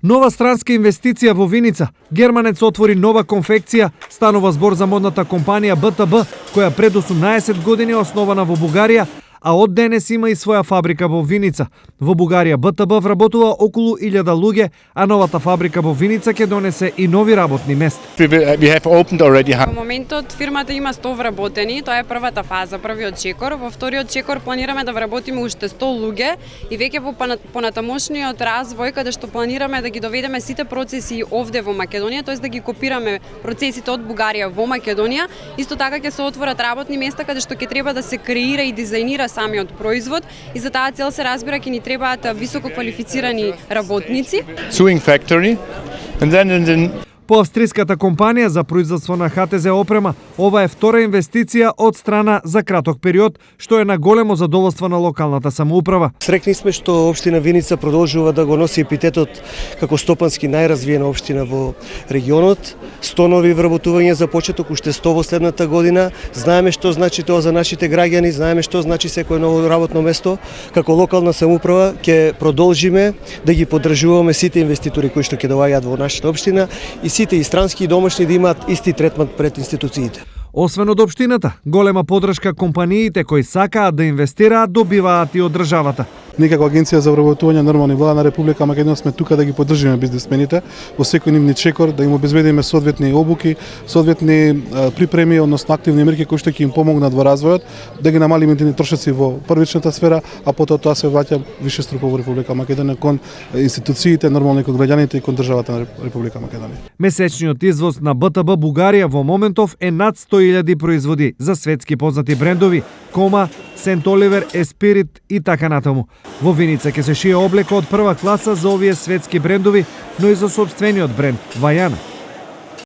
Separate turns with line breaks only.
Нова странска инвестиција во Виница. Германец отвори нова конфекција, станува збор за модната компанија БТБ, која пред 18 години е основана во Бугарија, а од денес има и своја фабрика во Виница. Во Бугарија БТБ вработува околу 1000 луѓе, а новата фабрика во Виница ќе донесе и нови работни места.
Во моментот фирмата има 100 вработени, тоа е првата фаза, првиот чекор. Во вториот чекор планираме да вработиме уште 100 луѓе и веќе во понатамошниот развој, каде што планираме да ги доведеме сите процеси овде во Македонија, тоест да ги копираме процесите од Бугарија во Македонија. Исто така ќе се отворат работни места каде што ќе треба да се креира и дизајнира самиот производ и за таа цел се разбира ќе ни требаат високо квалифицирани работници.
Sewing factory and then
По австриската компанија за производство на ХТЗ опрема, ова е втора инвестиција од страна за краток период, што е на големо задоволство на локалната самоуправа.
Срекни сме што општина Виница продолжува да го носи епитетот како стопански најразвиена општина во регионот. 100 нови вработувања за почеток, уште 100 во следната година. Знаеме што значи тоа за нашите граѓани, знаеме што значи секое ново работно место. Како локална самоуправа ќе продолжиме да ги поддржуваме сите инвеститори кои што ќе доаѓаат во нашата општина и сите и странски и домашни да имаат исти третман пред институциите.
Освен од општината, голема поддршка компаниите кои сакаат да инвестираат добиваат и од државата.
Ние како Агенција за вработување нормални влада на Република Македонија сме тука да ги поддржиме бизнисмените во секој нивни чекор, да им обезбедиме соодветни обуки, соодветни припреми, односно активни мерки кои што ќе им помогнат во развојот, да ги намалиме трошоци во првичната сфера, а потоа тоа се враќа вишеструко во Република Македонија кон институциите, нормално кон граѓаните и кон државата на Република Македонија.
Месечниот извоз на БТБ Бугарија во моментов е над 100.000 производи за светски познати брендови Кома, Сент Оливер, Еспирит и така натаму. Во Виница ќе се шие облека од прва класа за овие светски брендови, но и за сопствениот бренд Вајана.